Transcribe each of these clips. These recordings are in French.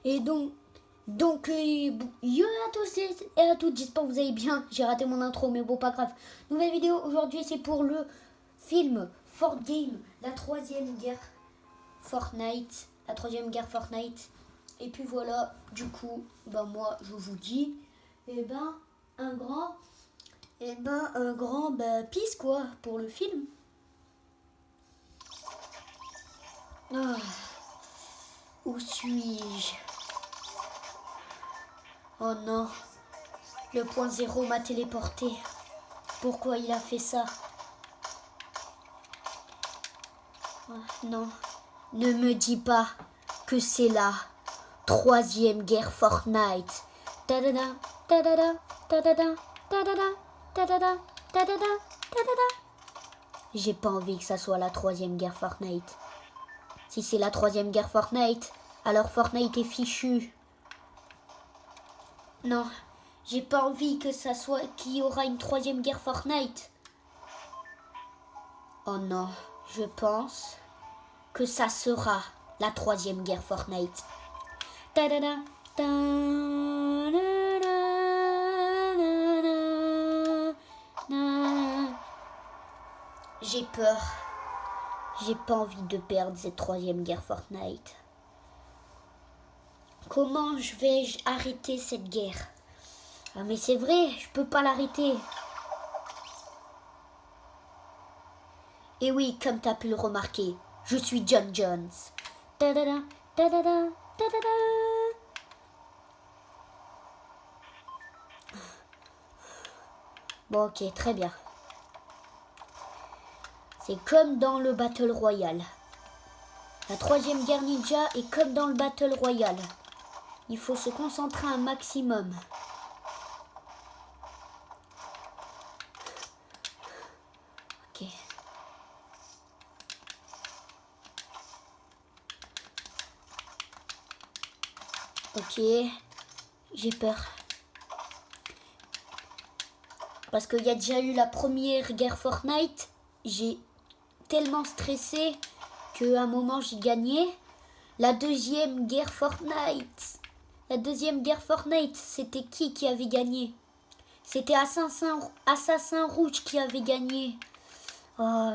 Et yo à tous et à toutes, j'espère que vous allez bien. J'ai raté mon intro, mais bon, pas grave. Nouvelle vidéo aujourd'hui, c'est pour le film Fort Game, la troisième guerre Fortnite. La troisième guerre Fortnite. Et puis voilà, du coup, moi, je vous dis, un grand peace quoi, pour le film. Ah, où suis-je? Oh non, le point zéro m'a téléporté. Pourquoi il a fait ça? Oh, non, ne me dis pas que c'est la troisième guerre Fortnite. Ta-da-da, ta-da-da, ta-da-da, ta-da-da, ta-da-da, ta-da-da, ta-da-da. J'ai pas envie que ça soit la troisième guerre Fortnite. Si c'est la troisième guerre Fortnite, alors Fortnite est fichu. Non, j'ai pas envie que ça soit qu'il y aura une troisième guerre Fortnite. Oh non, je pense que ça sera la troisième guerre Fortnite. Ta-da-da, j'ai peur. J'ai pas envie de perdre cette troisième guerre Fortnite. Comment je vais arrêter cette guerre? Ah mais c'est vrai, je peux pas l'arrêter. Et oui, comme t'as pu le remarquer, je suis John Jones. Ta-da-da, ta-da-da, ta-da-da. Bon, ok, très bien. C'est comme dans le Battle Royale. La troisième guerre ninja est comme dans le Battle Royale. Il faut se concentrer un maximum. Ok. Ok. J'ai peur. Parce qu'il y a déjà eu la première guerre Fortnite. J'ai tellement stressé qu'à un moment j'ai gagné. La deuxième guerre Fortnite. La deuxième guerre Fortnite, c'était qui avait gagné? C'était Assassin Rouge qui avait gagné. Oh,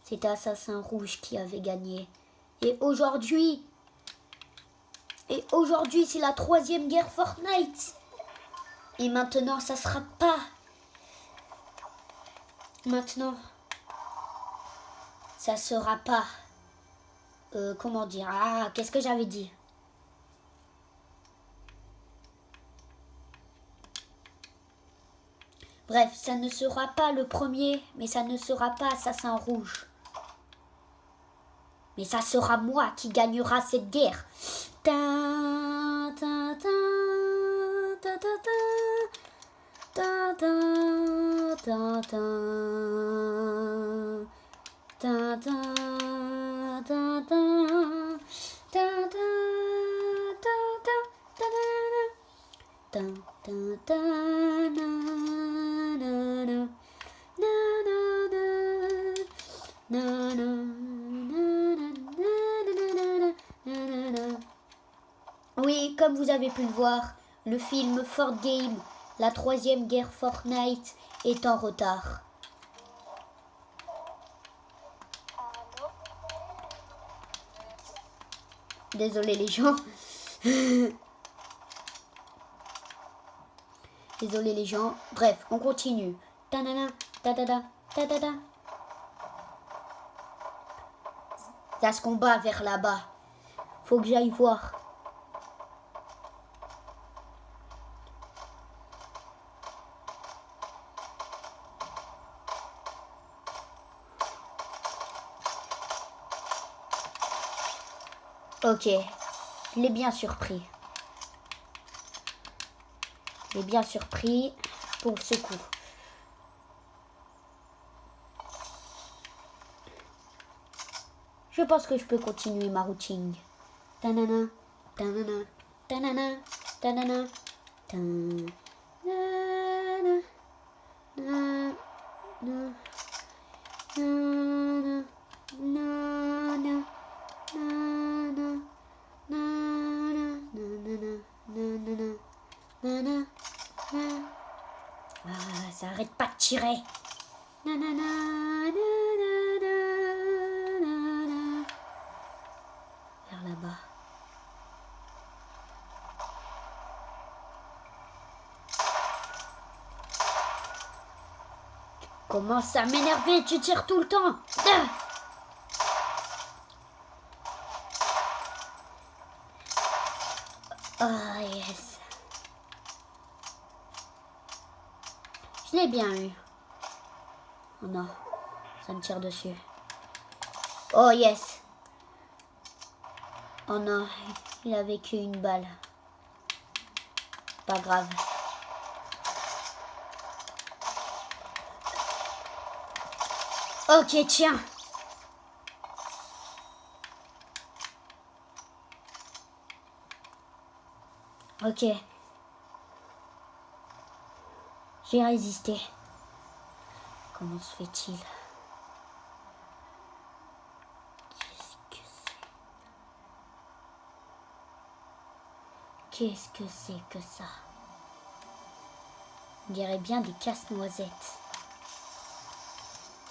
c'était Assassin Rouge qui avait gagné. Et aujourd'hui, c'est la troisième guerre Fortnite. Et maintenant, ça sera pas. Maintenant, ça sera pas. Comment dire? Ah, qu'est-ce que j'avais dit? Bref, ça ne sera pas le premier, mais ça ne sera pas Assassin Rouge. Mais ça sera moi qui gagnera cette guerre. Oui, comme vous avez pu le voir, le film Fort Game, la troisième guerre Fortnite, est en retard. Désolé les gens. Désolé les gens. Bref, on continue. Ta-da-da, ta-da-da, ta-da-da. Ça se combat vers là-bas. Faut que j'aille voir. Ok, je l'ai bien surpris. Je l'ai bien surpris pour ce coup. Je pense que je peux continuer ma routine. Ta-na-na, ta-na-na, ta-na-na, ta-na-na, ta-na-na, na-na, na-na, na-na, na-na, na-na, arrête pas de tirer. Nanana, nanana, nanana. Vers là-bas. Tu commences à m'énerver, tu tires tout le temps. Ah. Oh yes. Je l'ai bien eu. Oh non, ça me tire dessus. Oh yes. Oh non, il a vécu une balle. Pas grave. Ok, tiens. Ok. J'ai résisté. Comment se fait-il? Qu'est-ce que c'est que ça? On dirait bien des casse-noisettes.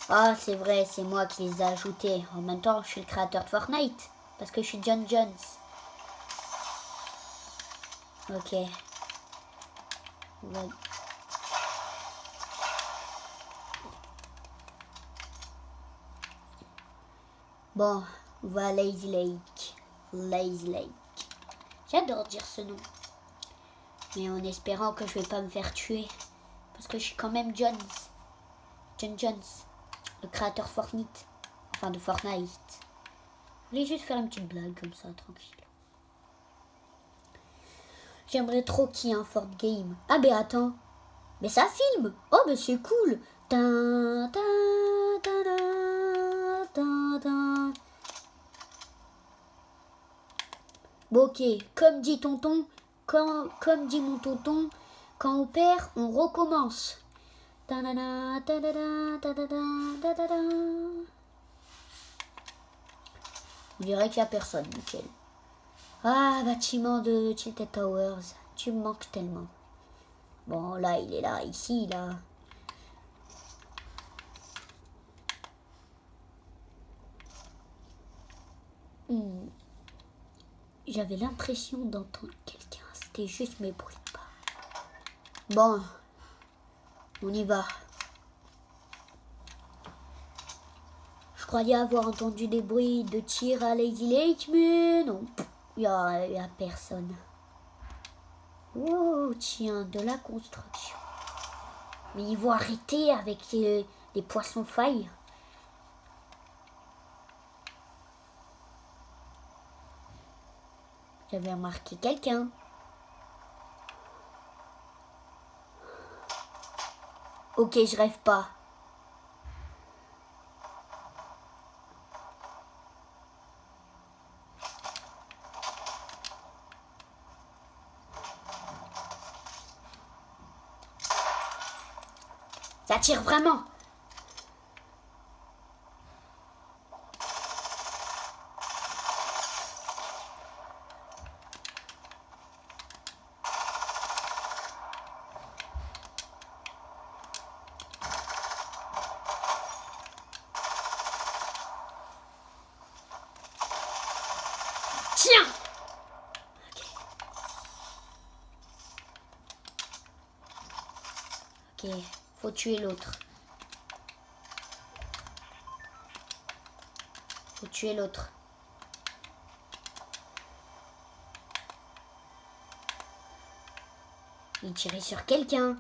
Ah, c'est vrai, c'est moi qui les ai ajoutés. En même temps, je suis le créateur de Fortnite. Parce que je suis John Jones. Ok. Ouais. Bon, on va à Lazy Lake. Lazy Lake. J'adore dire ce nom. Mais en espérant que je vais pas me faire tuer. Parce que je suis quand même Jones. John Jones. Le créateur Fortnite. Enfin de Fortnite. Je voulais juste faire une petite blague comme ça, tranquille. J'aimerais trop qu'il y ait un Fort Game. Ah ben attends. Mais ça filme. Oh ben c'est cool. Tin, tin, tin, tin, tin, tin. Bon ok, comme dit tonton, comme dit mon tonton, quand on perd, on recommence. Ta-da-da, ta-da-da, ta-da-da, ta-da-da. On dirait qu'il n'y a personne, nickel. Ah, bâtiment de Tilted Towers, tu me manques tellement. Bon, là, il est là, ici, là. J'avais l'impression d'entendre quelqu'un, c'était juste mes bruits de pas. Bon, on y va. Je croyais avoir entendu des bruits de tir à Lazy Lake, mais non, il y a personne. Oh, tiens, de la construction. Mais ils vont arrêter avec les poissons failles. J'avais remarqué quelqu'un. Ok, je rêve pas. Ça tire vraiment. Tiens. Ok, faut tuer l'autre. Faut tuer l'autre. Il tirait sur quelqu'un.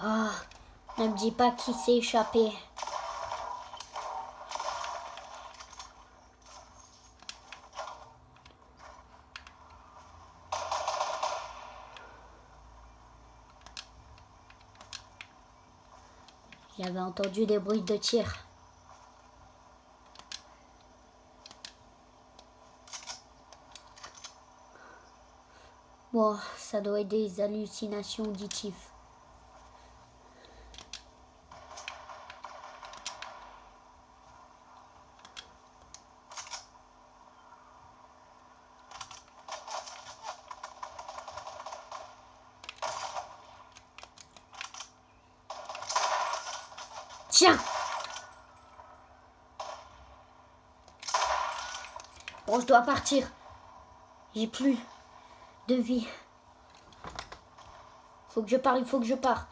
Oh, ne me dis pas qu'il s'est échappé. J'avais entendu des bruits de tir. Bon, ça doit être des hallucinations auditives. Tiens. Bon, je dois partir. J'ai plus de vie. Faut que je pars, il faut que je pars.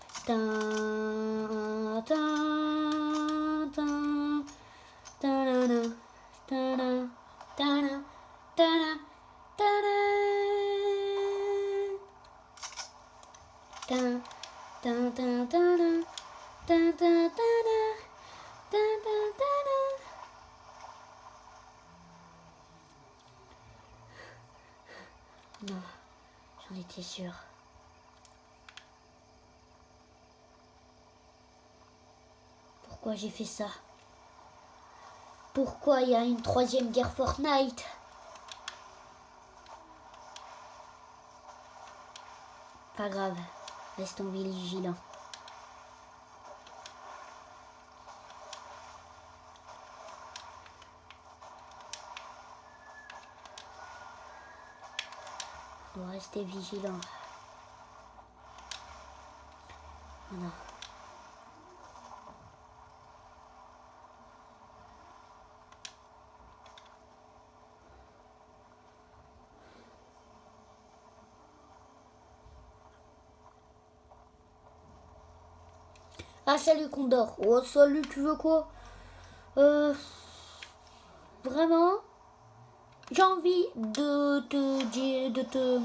Non, j'en étais sûre. Pourquoi j'ai fait ça? Pourquoi il y a une troisième guerre Fortnite? Pas grave, restons vigilants. On doit rester vigilant. Voilà. Ah salut Condor. Oh salut, tu veux quoi? Vraiment? J'ai envie de te...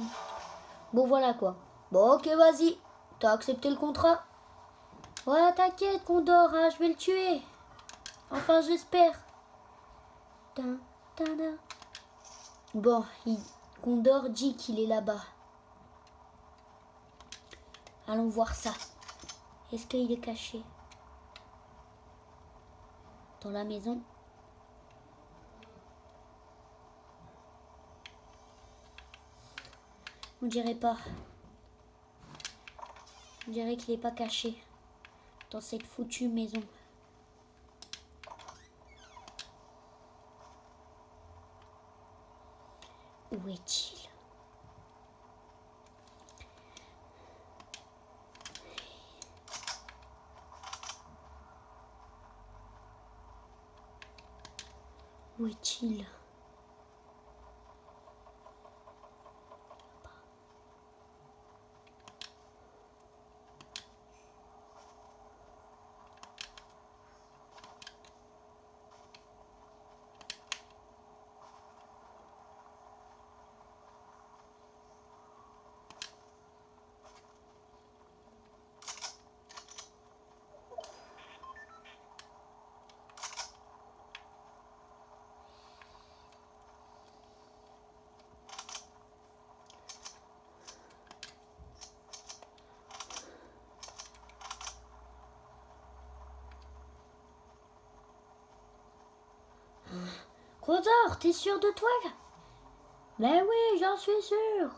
Bon voilà quoi. Bon ok vas-y. T'as accepté le contrat? Ouais t'inquiète Condor, hein, je vais le tuer. Enfin j'espère. Bon, Condor dit qu'il est là-bas. Allons voir ça. Est-ce qu'il est caché? Dans la maison? On dirait pas. On dirait qu'il n'est pas caché dans cette foutue maison. Où est-il? Où est-il? Condor, t'es sûr de toi? Ben oui, j'en suis sûr.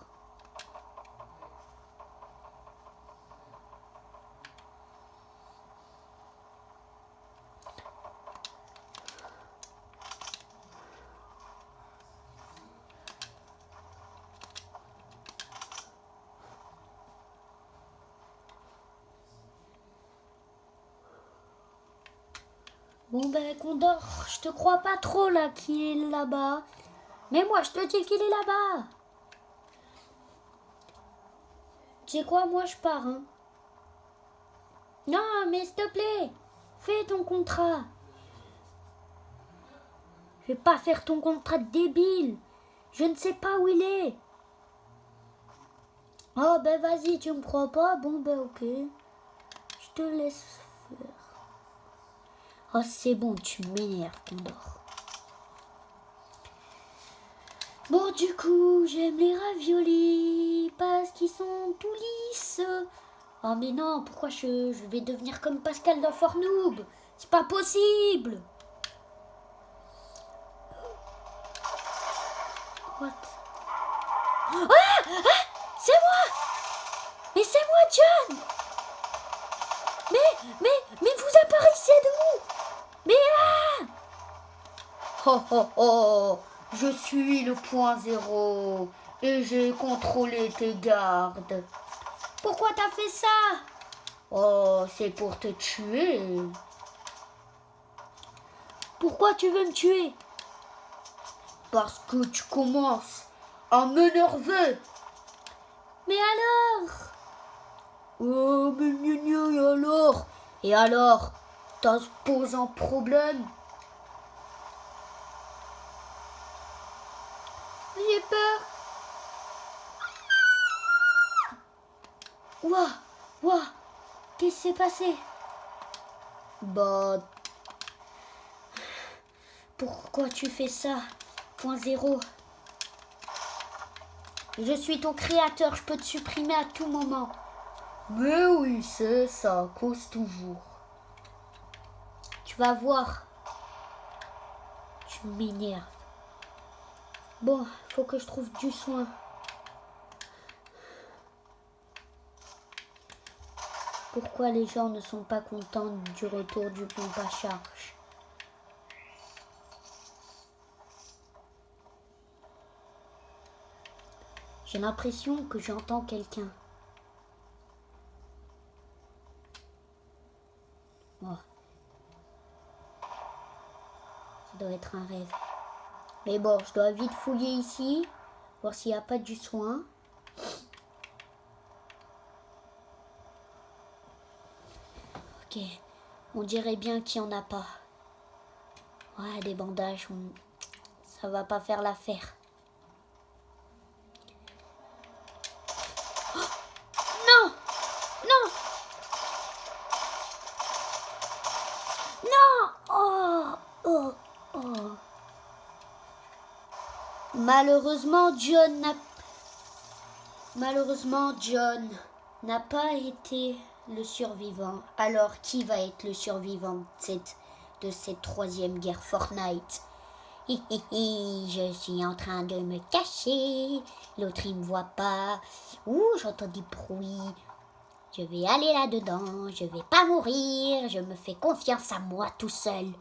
Bon ben Condor, je te crois pas trop là qu'il est là-bas. Mais moi je te dis qu'il est là-bas. Tu sais quoi, moi je pars hein. Non mais s'il te plaît, fais ton contrat. Je vais pas faire ton contrat de débile. Je ne sais pas où il est. Oh ben vas-y, tu me crois pas? Bon ben ok. Je te laisse faire. Oh c'est bon, tu m'énerves Condor. Bon du coup, j'aime les raviolis parce qu'ils sont tout lisses. Oh mais non, pourquoi je vais devenir comme Pascal dans Fortnoob? C'est pas possible. What? Ah, c'est moi. Mais c'est moi John. Mais vous apparaissez d'où? Mais ah! Oh oh oh, je suis le point zéro et j'ai contrôlé tes gardes. Pourquoi t'as fait ça? Oh, c'est pour te tuer. Pourquoi tu veux me tuer? Parce que tu commences à m'énerver. Mais alors? Oh, mais gna gna, et alors? Et alors? Ça se pose un problème? J'ai peur. Ouah, ouah, qu'est-ce qui s'est passé? Bah, pourquoi tu fais ça? Point zéro. Je suis ton créateur, je peux te supprimer à tout moment. Mais oui, c'est ça, cause toujours. Tu vas voir. Tu m'énerves. Bon, faut que je trouve du soin. Pourquoi les gens ne sont pas contents du retour du pompe à charge? J'ai l'impression que j'entends quelqu'un. Oh. Ça doit être un rêve. Mais bon, je dois vite fouiller ici, voir s'il n'y a pas du soin. Ok, on dirait bien qu'il n'y en a pas. Ouais, des bandages, ça va pas faire l'affaire. Non! Non! Non! Oh! Oh! Oh! Malheureusement, John n'a pas été le survivant. Alors, qui va être le survivant de cette troisième guerre Fortnite? Je suis en train de me cacher. L'autre, il me voit pas. Ouh, j'entends des bruits. Je vais aller là-dedans. Je vais pas mourir. Je me fais confiance à moi tout seul.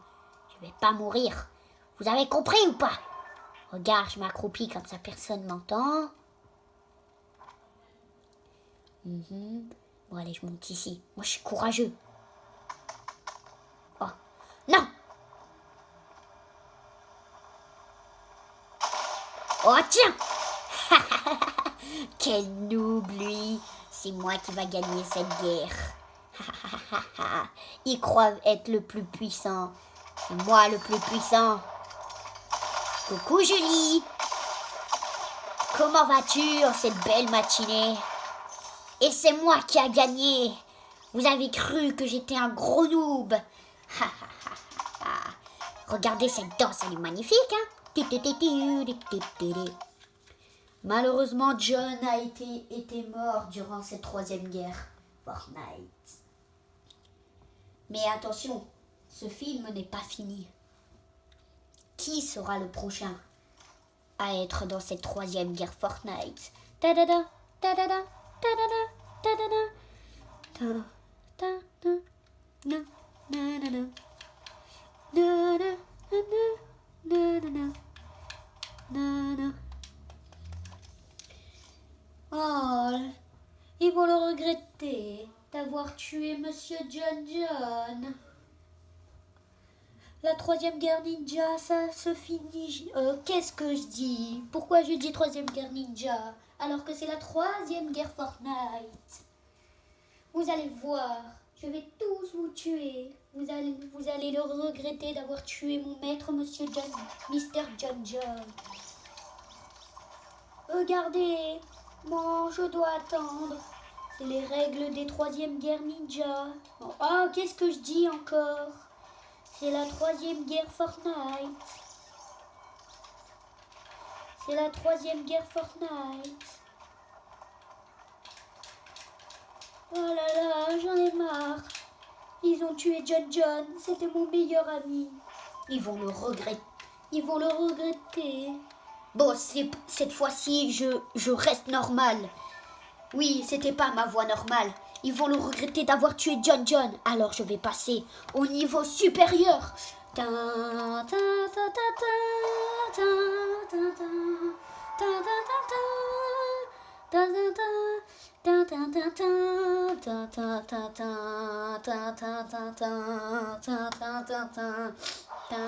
Je vais pas mourir. Vous avez compris ou pas? Regarde, je m'accroupis comme ça personne m'entend. Bon, allez, je monte ici. Moi, je suis courageux. Oh, non! Oh, tiens! Quel noob, lui! C'est moi qui va gagner cette guerre. Il croit être le plus puissant. C'est moi le plus puissant. Coucou, Julie! Comment vas-tu en cette belle matinée? Et c'est moi qui a gagné. Vous avez cru que j'étais un gros noob. Regardez cette danse, elle est magnifique, hein? Malheureusement, John a été mort durant cette troisième guerre Fortnite. Mais attention, ce film n'est pas fini. Qui sera le prochain à être dans cette troisième guerre Fortnite? Ta-da-da, ta-da-da, ta-da-da, ta-da-da, ta-da-da, na-na-na-na, na-na-na-na, na-na. Oh, ils vont le regretter d'avoir tué Monsieur John. La troisième guerre ninja, ça se finit. Qu'est-ce que je dis? Pourquoi je dis troisième guerre ninja alors que c'est la troisième guerre Fortnite? Vous allez voir, je vais tous vous tuer. Vous allez le regretter d'avoir tué mon maître, Monsieur John, Mr. John. Regardez, moi je dois attendre. C'est les règles des troisième guerre ninja. Oh, qu'est-ce que je dis encore? C'est la troisième guerre Fortnite. C'est la troisième guerre Fortnite. Oh là là, j'en ai marre. Ils ont tué John. C'était mon meilleur ami. Ils vont le regretter. Bon, cette fois-ci, je reste normal. Oui, c'était pas ma voix normale. Ils vont le regretter d'avoir tué John. Alors je vais passer au niveau supérieur. Tu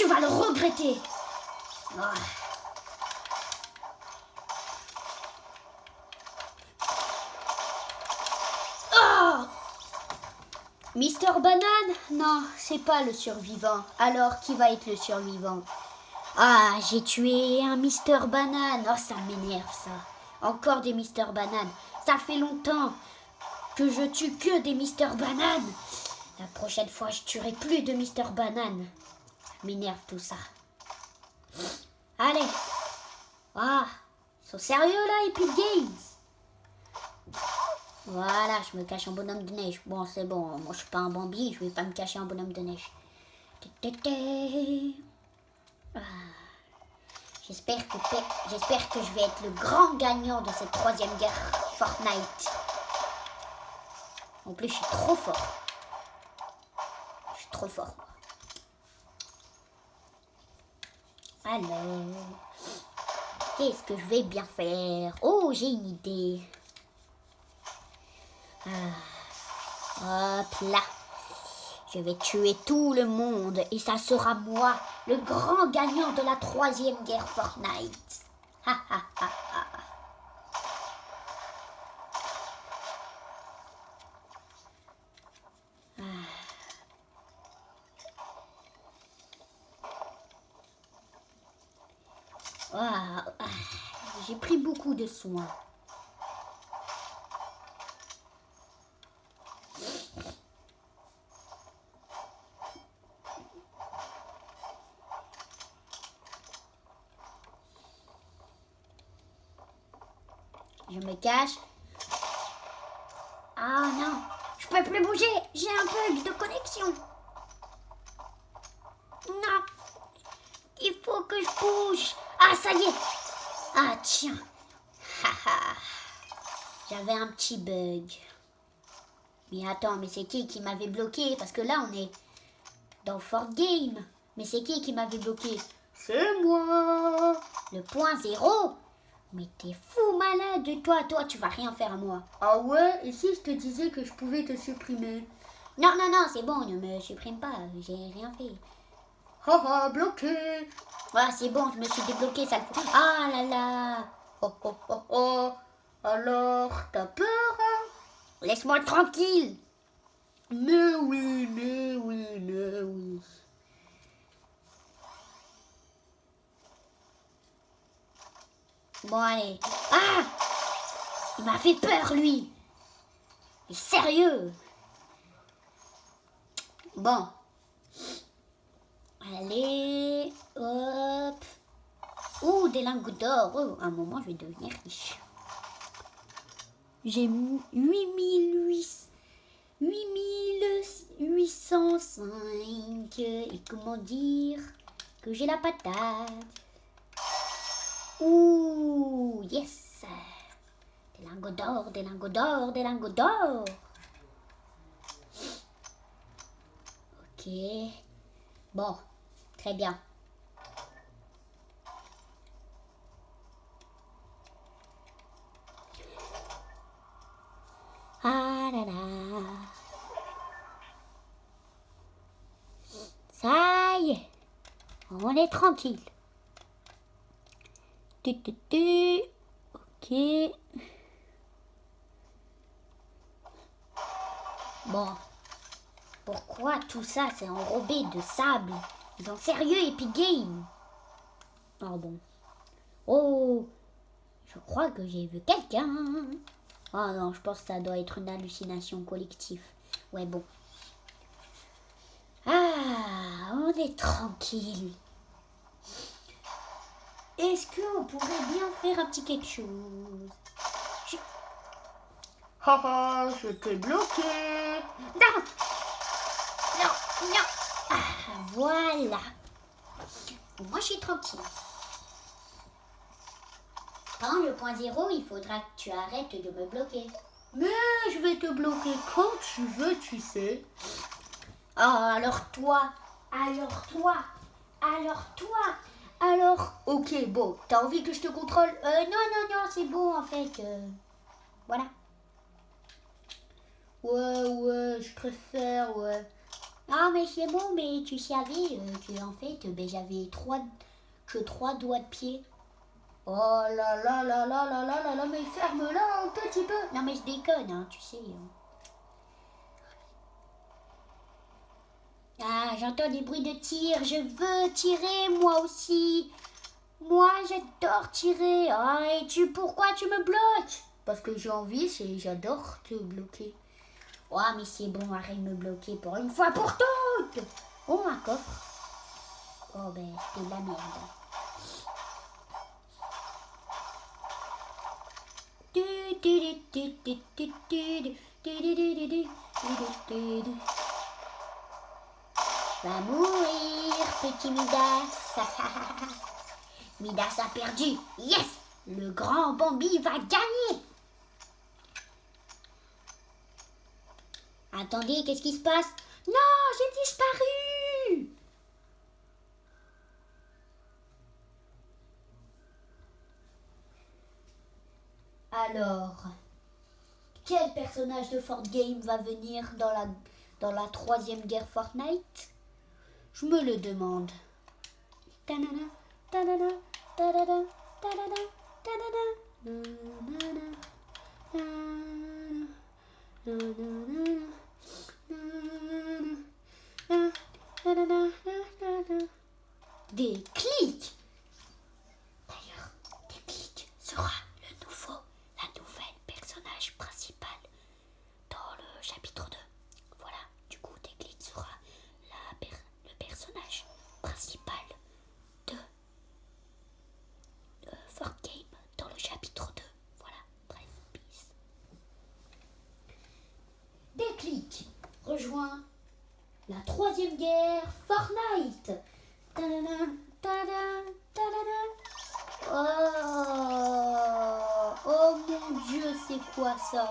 vas le regretter. Oh. Oh, Mister Banane? Non, c'est pas le survivant. Alors, qui va être le survivant? Ah, j'ai tué un Mister Banane. Oh, ça m'énerve, ça. Encore des Mister Banane. Ça fait longtemps que je tue que des Mister Banane. La prochaine fois, je tuerai plus de Mister Banane. Ça m'énerve tout ça. Allez. Ah, ils sont sérieux là, Epic Games? Voilà, je me cache en bonhomme de neige. Bon, c'est bon, moi je suis pas un Bambi, je vais pas me cacher en bonhomme de neige. Ah. J'espère que je vais être le grand gagnant de cette 3e guerre Fortnite. En plus, je suis trop fort. Je suis trop fort. Alors, qu'est-ce que je vais bien faire? Oh, j'ai une idée. Hop là. Je vais tuer tout le monde et ça sera moi, le grand gagnant de la 3e guerre Fortnite. Ha ha ha ha. J'ai pris beaucoup de soin. Je me cache. Ah non, je peux plus bouger. J'ai un bug de connexion. Non, il faut que je bouge. Ah, ça y est. Ah, tiens. J'avais un petit bug. Mais attends, mais c'est qui m'avait bloqué? Parce que là, on est dans Fort Game. Mais c'est qui m'avait bloqué? C'est moi. Le point 0. Mais t'es fou malade, toi, tu vas rien faire à moi. Ah ouais? Et si je te disais que je pouvais te supprimer? Non, c'est bon, ne me supprime pas, j'ai rien fait. Haha, bloqué. Ouais, c'est bon, je me suis débloqué, ça le fait. Ah là là. Oh, oh, oh, oh. Alors, t'as peur, hein? Laisse-moi tranquille. Mais oui. Bon, allez. Ah! Il m'a fait peur, lui. Mais sérieux. Bon. Allez. Hop. Ouh, des lingots d'or. Oh, à un moment, je vais devenir riche. J'ai 8805. Et comment dire que j'ai la patate? Ouh, yes. Des lingots d'or, des lingots d'or, des lingots d'or. Ok. Bon, très bien. Ah là là. Ça y est. On est tranquille. Ok. Bon. Pourquoi tout ça s'est enrobé de sable? Ils sont sérieux, Epic Games? Oh bon. Oh, je crois que j'ai vu quelqu'un. Oh non, je pense que ça doit être une hallucination collective. Ouais, bon. Ah, on est tranquille. Est-ce qu'on pourrait bien faire un petit quelque chose? Haha, je t'ai bloqué. Non. Ah, voilà. Moi, je suis tranquille. Pendant le point 0, il faudra que tu arrêtes de me bloquer. Mais je vais te bloquer quand tu veux, tu sais. Ah, alors toi, alors... Ok, bon, t'as envie que je te contrôle? Non, c'est bon en fait. Voilà. Ouais, je préfère, ouais. Ah, mais c'est bon, mais tu savais que en fait, j'avais que trois doigts de pied. Oh là, mais ferme-la un petit peu. Non, mais je déconne, hein, tu sais. Ah, j'entends des bruits de tir. Je veux tirer, moi aussi. Moi, j'adore tirer. Ah, pourquoi tu me bloques? Parce que j'ai envie, j'adore te bloquer. Oh, mais c'est bon, arrête de me bloquer pour une fois pour toutes. Oh, un coffre. Oh, c'était de la merde. Va mourir, petit Midas. Midas a perdu. Yes! Le grand Bambi va gagner. Attendez, qu'est-ce qui se passe? Non, j'ai disparu. Alors, quel personnage de Fortgame va venir dans la troisième guerre Fortnite? Je me le demande. Ta-na-na, ta-na-na, ta-da-da, ta-da-da, ta-da-da, des clics. D'ailleurs, des clics sera la nouvelle personnage principal dans le chapitre 2. Voilà, du coup, des clics sera le personnage principal de Fortgame dans le chapitre 2. Voilà, bref, peace. Déclic rejoint la troisième guerre Fortnite. Ta-da-da, ta-da, ta-da-da. Oh mon Dieu, c'est quoi ça?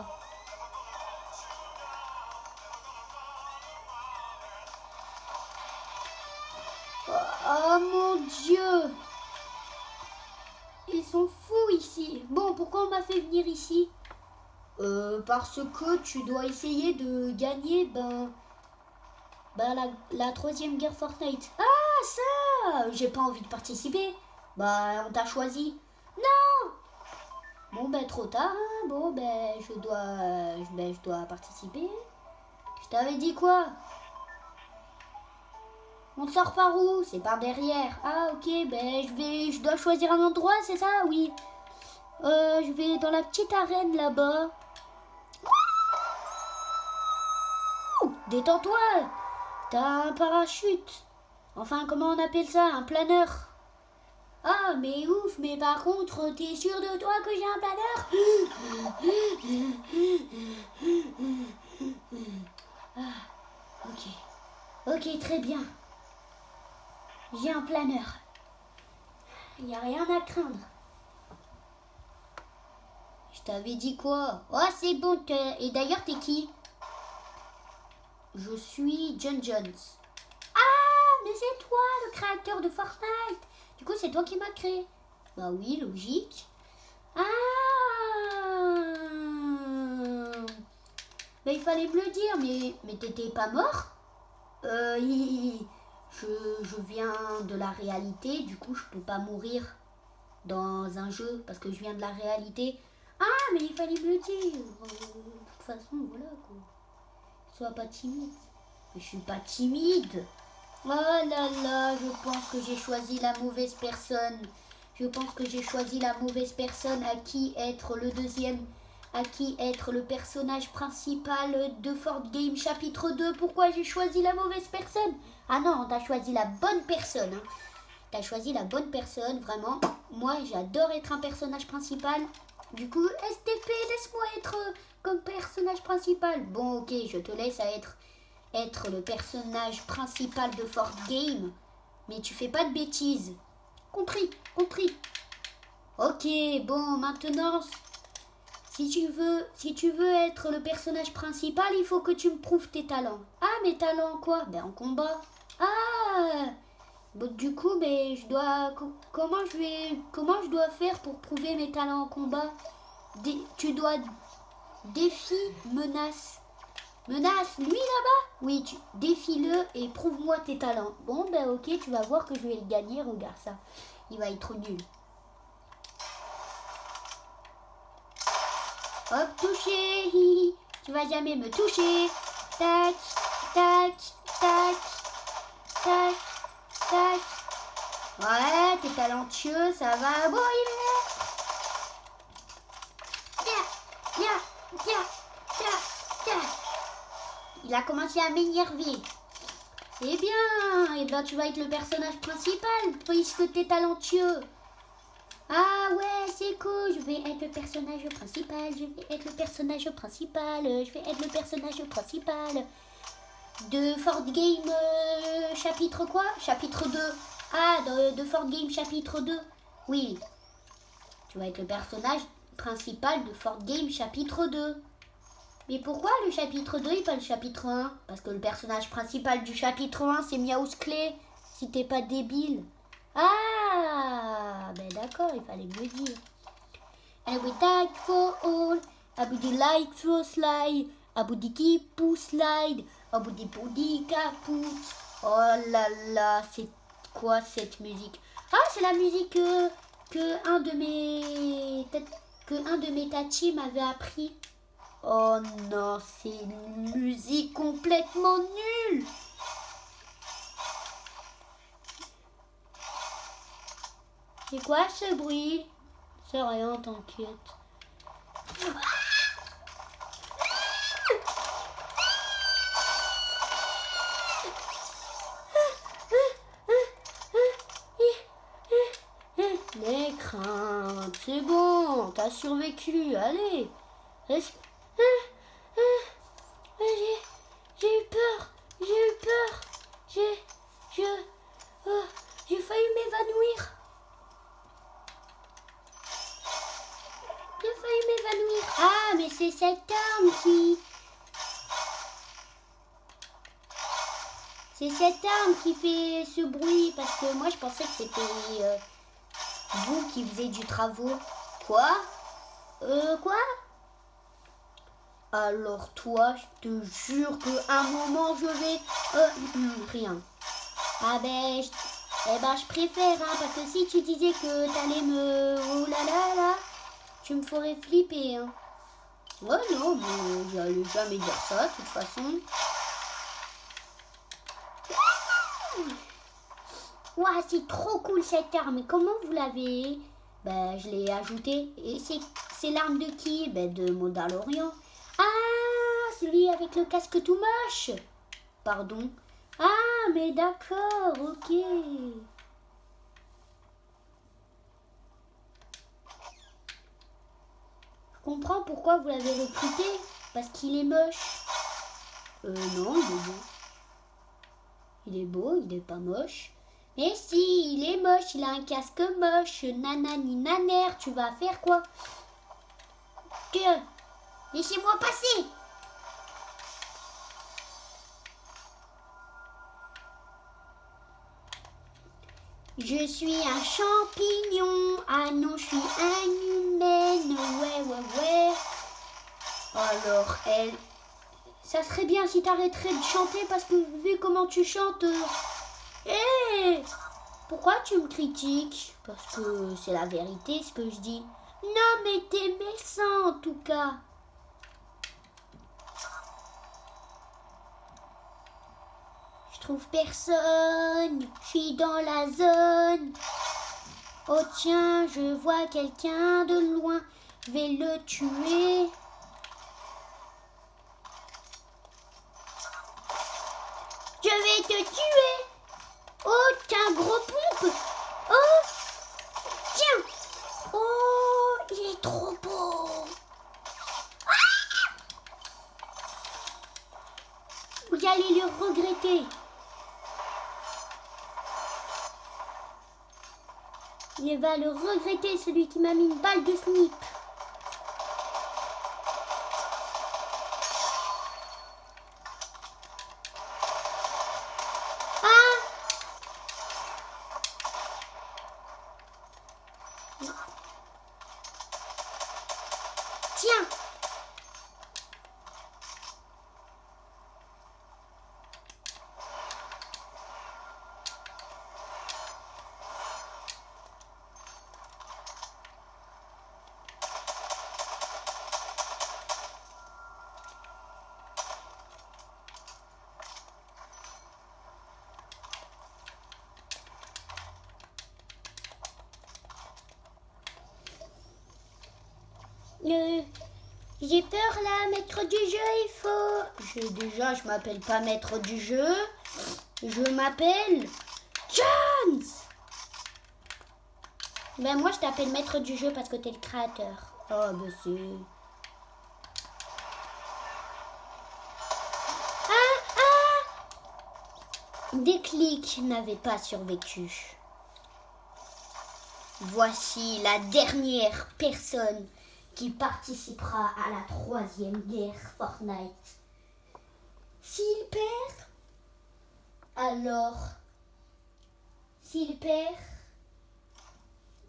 Oh mon Dieu! Ils sont fous ici. Bon, pourquoi on m'a fait venir ici? Parce que tu dois essayer de gagner la troisième guerre Fortnite. Ah, ça! J'ai pas envie de participer. On t'a choisi. Non! Bon, trop tard. Hein. Bon, je dois participer. Je t'avais dit quoi? On sort par où? C'est par derrière. Ah, ok, je dois choisir un endroit, c'est ça? Oui. Je vais dans la petite arène là-bas. Détends-toi! T'as un parachute. Enfin, comment on appelle ça? Un planeur. Ah, mais ouf, mais par contre, t'es sûr de toi que j'ai un planeur? Ah, ok. Ok, très bien. J'ai un planeur. Il n'y a rien à craindre. Je t'avais dit quoi? Oh, c'est bon. Et d'ailleurs, t'es qui? Je suis John Jones. Ah, mais c'est toi, le créateur de Fortnite. Du coup, c'est toi qui m'as créé. Bah oui, logique. Ah, mais il fallait me le dire, mais t'étais pas mort? Je viens de la réalité, du coup, je peux pas mourir dans un jeu parce que je viens de la réalité. Ah, mais il fallait me le dire. De toute façon, voilà quoi. Sois pas timide. Mais je suis pas timide. Oh là là, je pense que j'ai choisi la mauvaise personne. Je pense que j'ai choisi la mauvaise personne à qui être le personnage principal de Fortgame chapitre 2. Pourquoi j'ai choisi la mauvaise personne? Ah non, t'as choisi la bonne personne. Hein. T'as choisi la bonne personne, vraiment. Moi, j'adore être un personnage principal. Du coup, STP, laisse-moi être comme personnage principal. Bon, ok, je te laisse être le personnage principal de Fortgame. Mais tu fais pas de bêtises. Compris. Ok, bon, maintenant, Si tu veux être le personnage principal, il faut que tu me prouves tes talents. Ah, mes talents quoi? Ben en combat. Ah, bon, du coup, ben comment je dois faire pour prouver mes talents en combat? Tu dois défi, menace. Menace, lui là-bas? Oui, défie-le et prouve-moi tes talents. Bon, ben ok, tu vas voir que je vais le gagner, regarde ça. Il va être nul. Hop, touché, hihi. Tu vas jamais me toucher. Tac, tac, tac, tac, tac. Ouais, t'es talentueux, ça va. Bon, il est là. Tiens, tiens, tiens, tiens, tiens. Il a commencé à m'énerver. C'est bien. Et ben tu vas être le personnage principal puisque t'es talentueux. Ah ouais, c'est cool, je vais être le personnage principal, je vais être le personnage principal, je vais être le personnage principal de Fort Game chapitre quoi? Chapitre 2. Ah, de Fort Game chapitre 2. Oui, tu vas être le personnage principal de Fort Game chapitre 2. Mais pourquoi le chapitre 2 et pas le chapitre 1? Parce que le personnage principal du chapitre 1 c'est Miaousclé, si t'es pas débile. Ah, ben d'accord, il fallait me le dire. And we tag for all, abudi like for slide, abudi kipu slide, abudi budi kaput. Oh là là, c'est quoi cette musique? Ah, c'est la musique que un de mes tatis m'avait appris. Oh non, c'est une musique complètement nulle. C'est quoi ce bruit? C'est rien, t'inquiète. Les craintes, c'est bon, t'as survécu, allez. J'ai eu peur, j'ai failli m'évanouir. Ah, mais c'est cette arme qui... C'est cette arme qui fait ce bruit, parce que moi je pensais que c'était vous qui faisiez du travaux. Quoi? Quoi? Alors toi, je te jure qu'à un moment je vais... rien. Ah ben, je préfère, hein, parce que si tu disais que t'allais me... Oh là là là, tu me ferais flipper, hein. Ouais, non, mais j'allais jamais dire ça, de toute façon. Ouah, c'est trop cool cette arme. Comment vous l'avez? Ben, je l'ai ajoutée. Et c'est l'arme de qui? Ben, de Mandalorian. Ah, celui avec le casque tout moche. Pardon. Ah, mais d'accord, ok. Je comprends pourquoi vous l'avez recruté. Parce qu'il est moche. Non, il est beau. Il est beau, il est pas moche. Mais si, il est moche, il a un casque moche. Nanani naner, tu vas faire quoi? Laissez-moi passer. Je suis un champignon. Ah non, je suis un humaine. Ouais. Alors, elle... Ça serait bien si t'arrêterais de chanter parce que vu comment tu chantes... Hé, pourquoi tu me critiques? Parce que c'est la vérité ce que je dis. Non mais t'es méchant en tout cas. Je trouve personne. Je suis dans la zone. Oh tiens, je vois quelqu'un de loin. Je vais le tuer. Je vais te tuer. Oh, t'es un gros pompe. Oh, tiens. Oh, il est trop beau. Ah, vous allez le regretter. Il va le regretter, celui qui m'a mis une balle de snip. Tiens. J'ai peur là, maître du jeu, il faut... je m'appelle pas maître du jeu. Je m'appelle... Jones. Ben moi je t'appelle maître du jeu parce que t'es le créateur. Oh ben c'est... Déclic n'avait pas survécu. Voici la dernière personne qui participera à la 3e guerre Fortnite. S'il perd,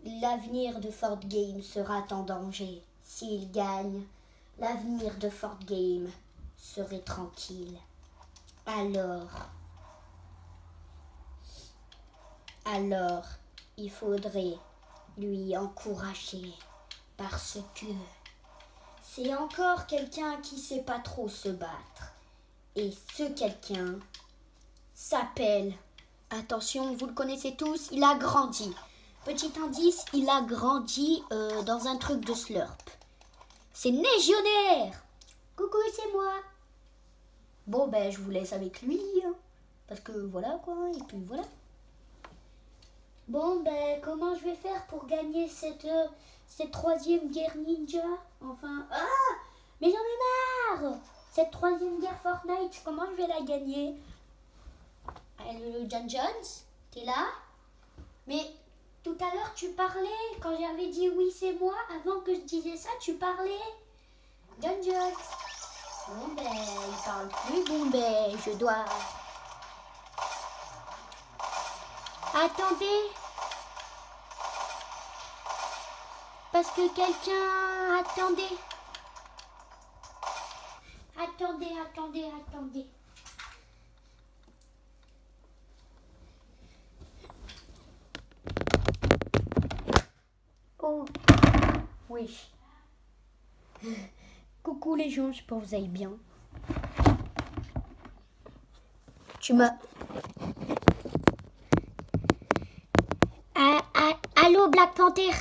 l'avenir de Fort Game sera en danger. S'il gagne, l'avenir de Fort Game serait tranquille. Alors, il faudrait lui encourager parce que c'est encore quelqu'un qui sait pas trop se battre. Et ce quelqu'un s'appelle, attention, vous le connaissez tous, il a grandi. Petit indice, il a grandi dans un truc de slurp. C'est Légionnaire. Coucou, c'est moi. Bon, ben, je vous laisse avec lui. Hein, parce que voilà, quoi. Et puis voilà. Bon, ben, comment je vais faire pour gagner cette 3e guerre ninja? Enfin, mais j'en ai marre. Cette 3e guerre Fortnite, comment je vais la gagner? Le John Jones, t'es là? Mais tout à l'heure, tu parlais, quand j'avais dit oui, c'est moi, avant que je disais ça, tu parlais. John Jones. Bon, ben, il parle plus. Bon, ben, je dois... Attendez. Parce que quelqu'un... Attendez. Oh, oui. Coucou les gens, j'espère que vous allez bien. Tu m'as... Allô Black Panther.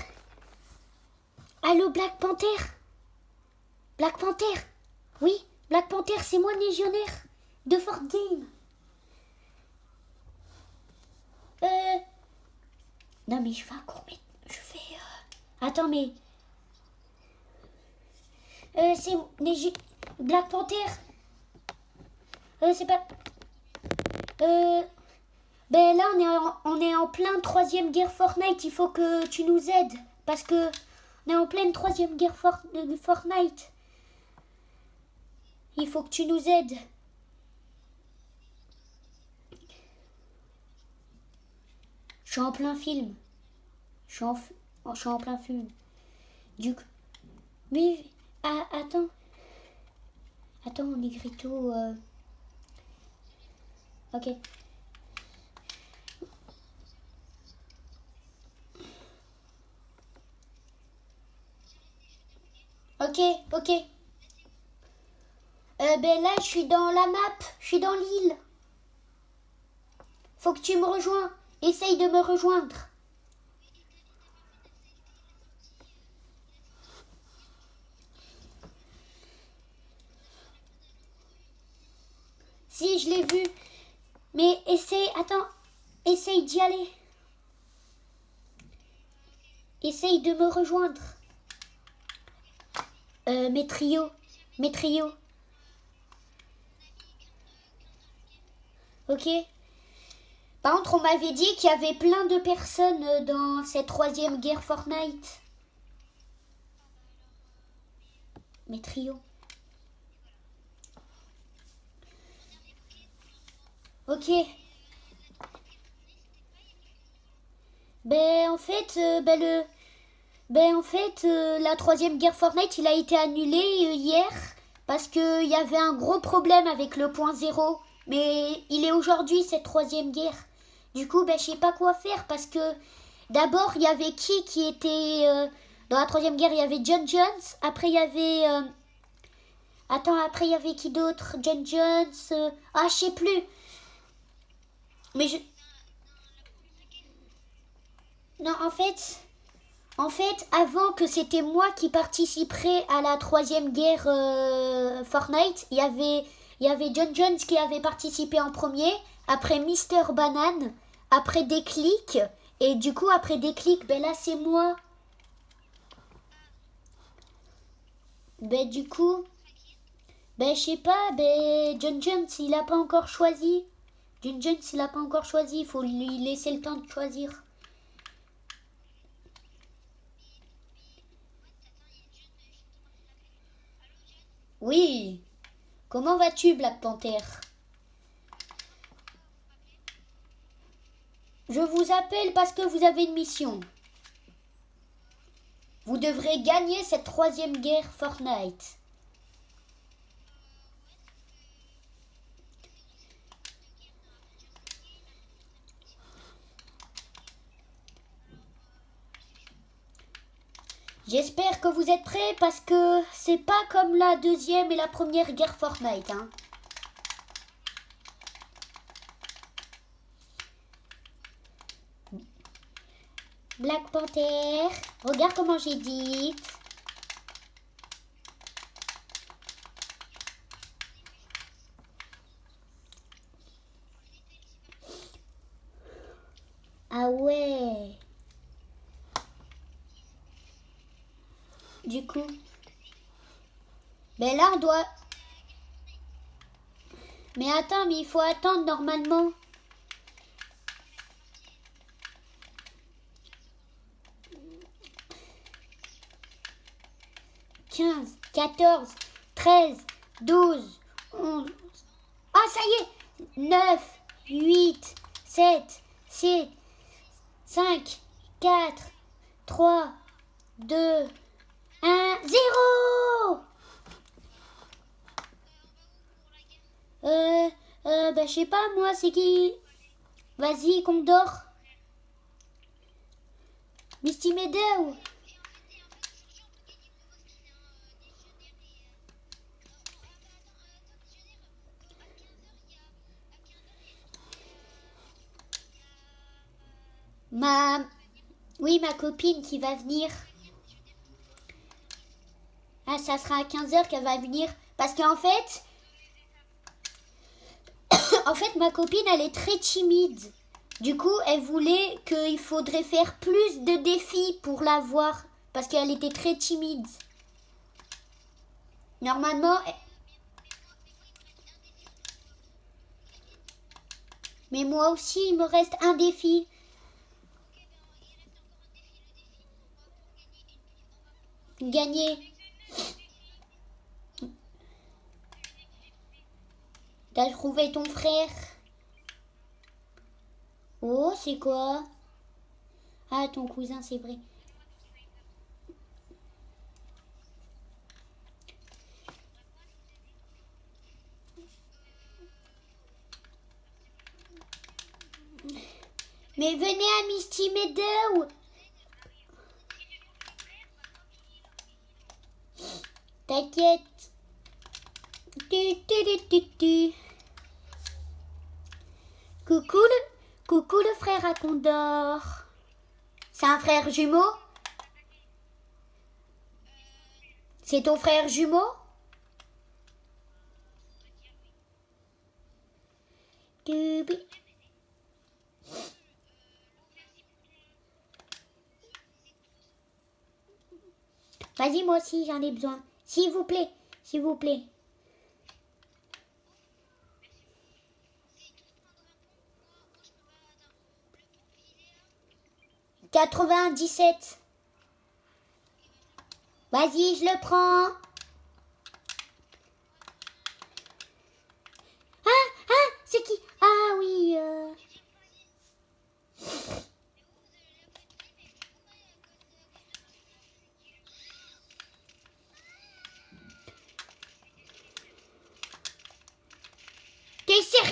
Allô Black Panther. Black Panther. Oui, Black Panther, c'est moi Légionnaire de Fort Game. Non mais je fais un court Attends mais... c'est Black Panther. C'est pas... Ben là on est en plein 3e guerre Fortnite. Il faut que tu nous aides. Parce que on est en pleine 3e guerre Fortnite. Il faut que tu nous aides. Je suis en plein film. Je suis en plein film. Du coup... Mais... attends. Attends, Negrito... Ok. Ok. Ben là, je suis dans la map. Je suis dans l'île. Faut que tu me rejoins. Essaye de me rejoindre. Si, je l'ai vu. Mais essaye d'y aller. Essaye de me rejoindre. Mes trios. Ok. Par contre, on m'avait dit qu'il y avait plein de personnes dans cette 3e guerre Fortnite. Mes trios. Ok. Ben, en fait, Ben en fait, la troisième guerre Fortnite, il a été annulé hier parce qu'il y avait un gros problème avec le point zéro. Mais il est aujourd'hui cette troisième guerre. Du coup, ben je sais pas quoi faire parce que d'abord il y avait qui était dans la troisième guerre, il y avait John Jones. Après il y avait attends, après il y avait qui d'autre? John Jones. Ah, je sais plus. Mais je non en fait, avant que c'était moi qui participerais à la troisième guerre Fortnite, il y avait John Jones qui avait participé en premier, après Mister Banane, après Déclic, et du coup après Déclic, ben là c'est moi. Ben du coup, ben je sais pas, ben John Jones il a pas encore choisi. John Jones il a pas encore choisi, il faut lui laisser le temps de choisir. Oui. Comment vas-tu, Black Panther? Je vous appelle parce que vous avez une mission. Vous devrez gagner cette troisième guerre Fortnite. J'espère que vous êtes prêts parce que c'est pas comme la deuxième et la première guerre Fortnite, hein. Black Panther, regarde comment j'ai dit. Ah ouais. Du coup. Mais là on doit. Mais attends, mais il faut attendre normalement. 15, 14, 13, 12, 11. Ah, ça y est! 9, 8, 7, 6, 5, 4, 3, 2, 1, 0! Bah, je sais pas, moi, c'est qui? Vas-y, Condor. Misty Meadow. Ma... Oui, ma copine qui va venir. Ah, ça sera à 15h qu'elle va venir. Parce qu'en fait... En fait, ma copine, elle est très timide. Du coup, elle voulait qu'il faudrait faire plus de défis pour la voir. Parce qu'elle était très timide. Normalement... Mais moi aussi, il me reste un défi. Gagner. T'as trouvé ton frère? Oh, c'est quoi? Ah, ton cousin, c'est vrai. Mais venez à Misty Meadow. T'inquiète. Tu. Coucou le frère à Condor. C'est un frère jumeau? C'est ton frère jumeau? Vas-y, moi aussi, j'en ai besoin. S'il vous plaît, s'il vous plaît. 97. Vas-y, je le prends. C'est qui? Ah oui.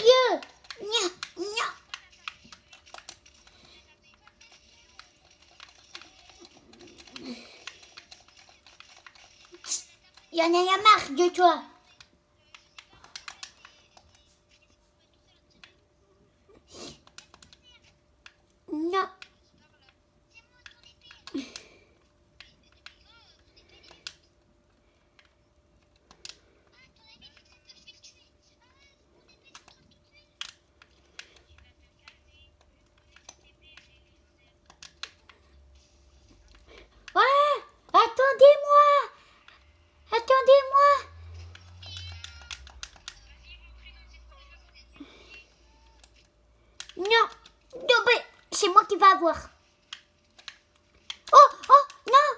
sérieux? Nya, nya. Il y en a marre de toi. Non. Ouais, attendez-moi. Attendez-moi. Non. Non, mais c'est moi qui vais avoir. Oh, oh, non.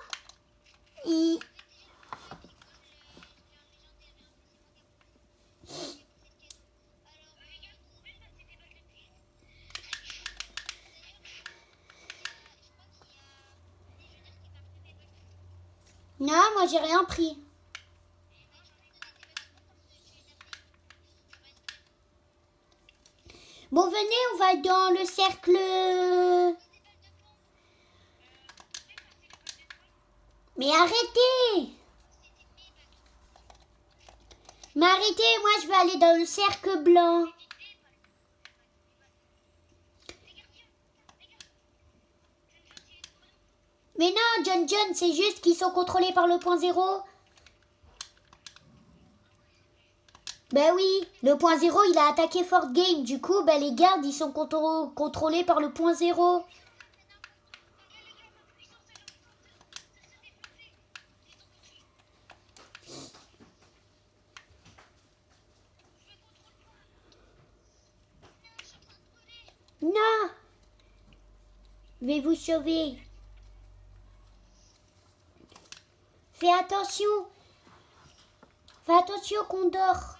Non, moi j'ai rien pris. Bon, venez, on va dans le cercle. Mais arrêtez. Mais arrêtez, moi je vais aller dans le cercle blanc. Mais non, John, c'est juste qu'ils sont contrôlés par le point zéro. Ben oui, le point zéro, il a attaqué Fort Game. Du coup, ben, les gardes, ils sont contrôlés par le point zéro. Non. Je vais vous sauver. Fais attention. Fais attention qu'on dort.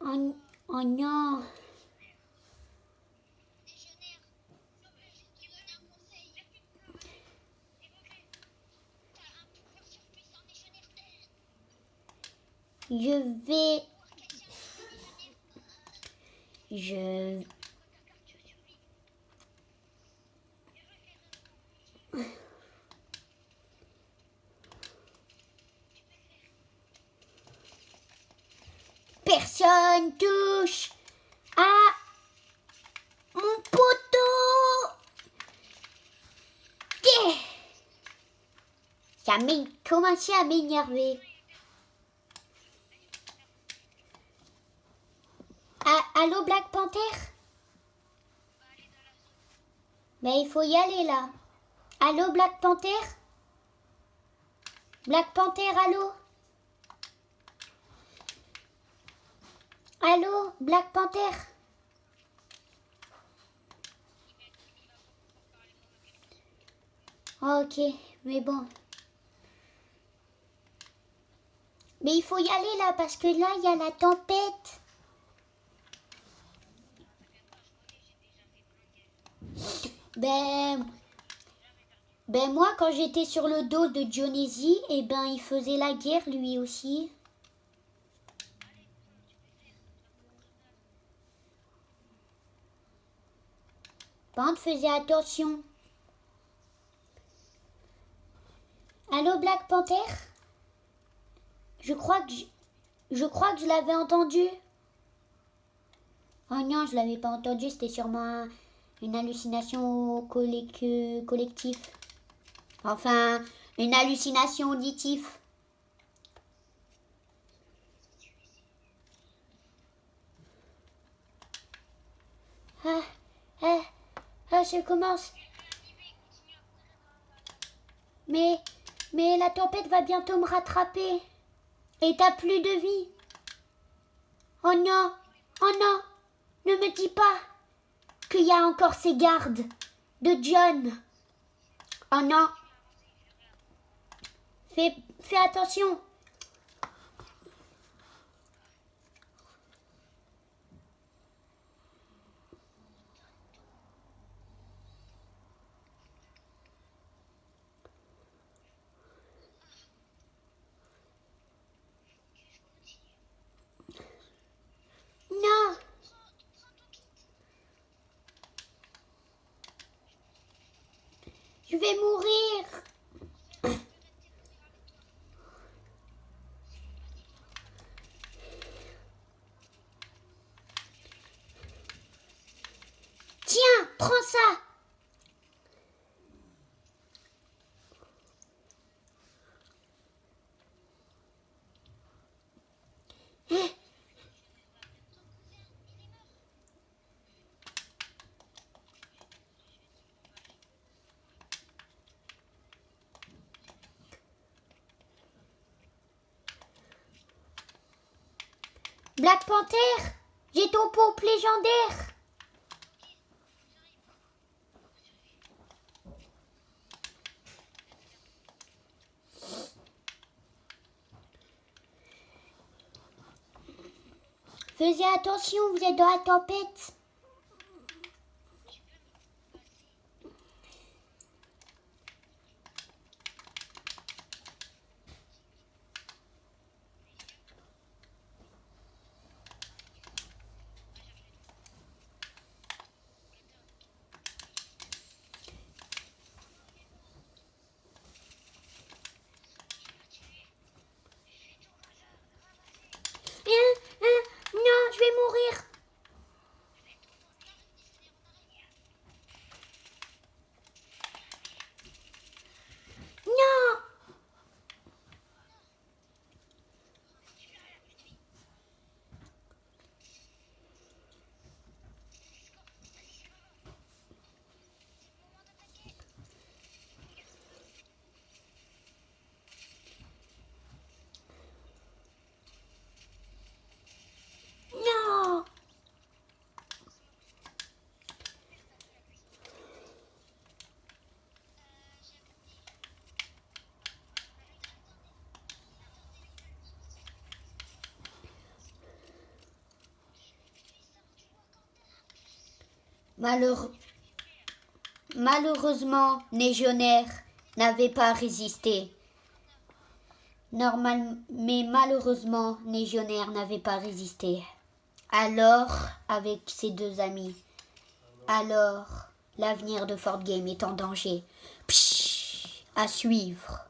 Oh, oh non. Je... Personne touche à mon poteau. Yeah. Ça m'a commencé à m'énerver. Ah, allô, Black Panther? Ben, il faut y aller, là. Allô, Black Panther? Black Panther, allô? Allô, Black Panther? Ok, mais bon. Mais il faut y aller, là, parce que là, il y a la tempête. Ben moi, quand j'étais sur le dos de Dionysie, eh ben, il faisait la guerre, lui aussi. Par contre, faisais attention. Allô, Black Panther? Je crois que je l'avais entendu. Oh non, je l'avais pas entendu, c'était sûrement une hallucination collective. Enfin, une hallucination auditive. Je commence. Mais la tempête va bientôt me rattraper. Et t'as plus de vie. Oh non, ne me dis pas qu'il y a encore ces gardes de John. Oh non. Fais attention. Je vais mourir. Tiens, prends ça. Black Panther, j'ai ton pompe légendaire. Faisez attention, vous êtes dans la tempête. Non, je vais mourir. Non. Non. Malheureusement, Légionnaire n'avait pas résisté. Mais malheureusement, Légionnaire n'avait pas résisté. Alors, avec ses deux amis, alors l'avenir de Fort Game est en danger. Psh, à suivre.